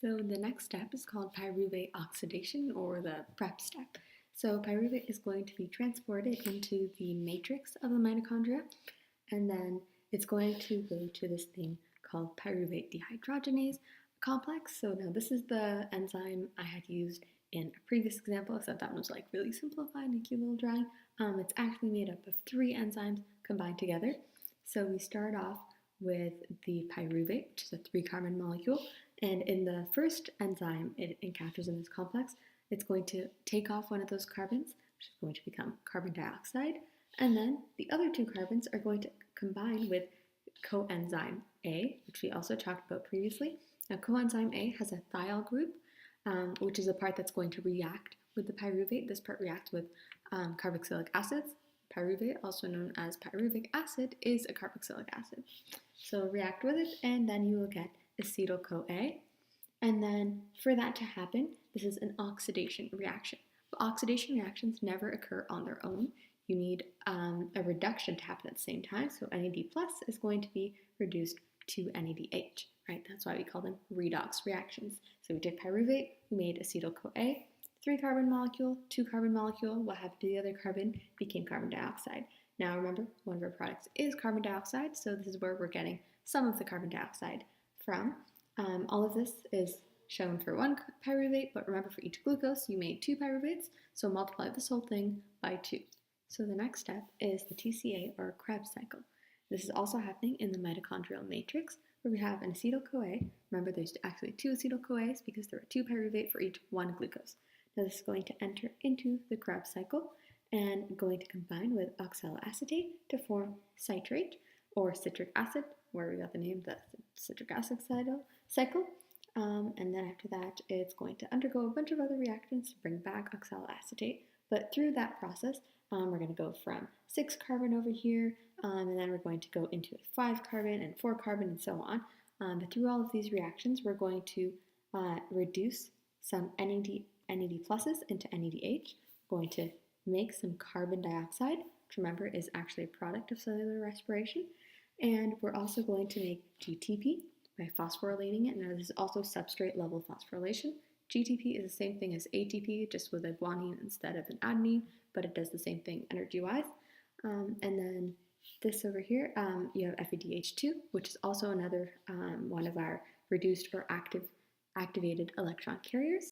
So the next step is called pyruvate oxidation, or the prep step. So pyruvate is going to be transported into the matrix of the mitochondria, and then it's going to go to this thing called pyruvate dehydrogenase complex. So now this is the enzyme I had used in a previous example, except that one was like really simplified and a cute little drawing. It's actually made up of 3 enzymes combined together. So we start off with the pyruvate, which is a 3-carbon molecule. And in the first enzyme it encounters in this complex, it's going to take off one of those carbons, which is going to become carbon dioxide. And then the other 2 carbons are going to combine with coenzyme A, which we also talked about previously. Now, coenzyme A has a thiol group, which is a part that's going to react with the pyruvate. This part reacts with carboxylic acids. Pyruvate, also known as pyruvic acid, is a carboxylic acid. So react with it, and then you will get acetyl-CoA. And then for that to happen, this is an oxidation reaction. But oxidation reactions never occur on their own. You need a reduction to happen at the same time. So NAD+ is going to be reduced to NADH, right? That's why we call them redox reactions. So we did pyruvate, we made acetyl-CoA, 3-carbon molecule, 2-carbon molecule. What happened to the other carbon? Became carbon dioxide. Now remember, one of our products is carbon dioxide, so this is where we're getting some of the carbon dioxide from. All of this is shown for 1 pyruvate, but remember, for each glucose you made 2 pyruvates, so multiply this whole thing by 2. So the next step is the TCA, or Krebs cycle. This is also happening in the mitochondrial matrix, where we have an acetyl-CoA. Remember, there's actually 2 acetyl-CoAs because there are 2 pyruvate for each 1 glucose. Now this is going to enter into the Krebs cycle and going to combine with oxaloacetate to form citrate, or citric acid, where we got the name, the citric acid cycle. And then after that, it's going to undergo a bunch of other reactions to bring back oxaloacetate. But through that process, we're going to go from 6-carbon over here, and then we're going to go into 5-carbon and 4-carbon and so on. But through all of these reactions, we're going to reduce some NAD pluses into NADH. We're going to make some carbon dioxide, which remember is actually a product of cellular respiration. And we're also going to make GTP by phosphorylating it. Now this is also substrate level phosphorylation. GTP is the same thing as ATP, just with a guanine instead of an adenine, but it does the same thing energy-wise. And then this over here, you have FADH2, which is also another one of our reduced or activated electron carriers.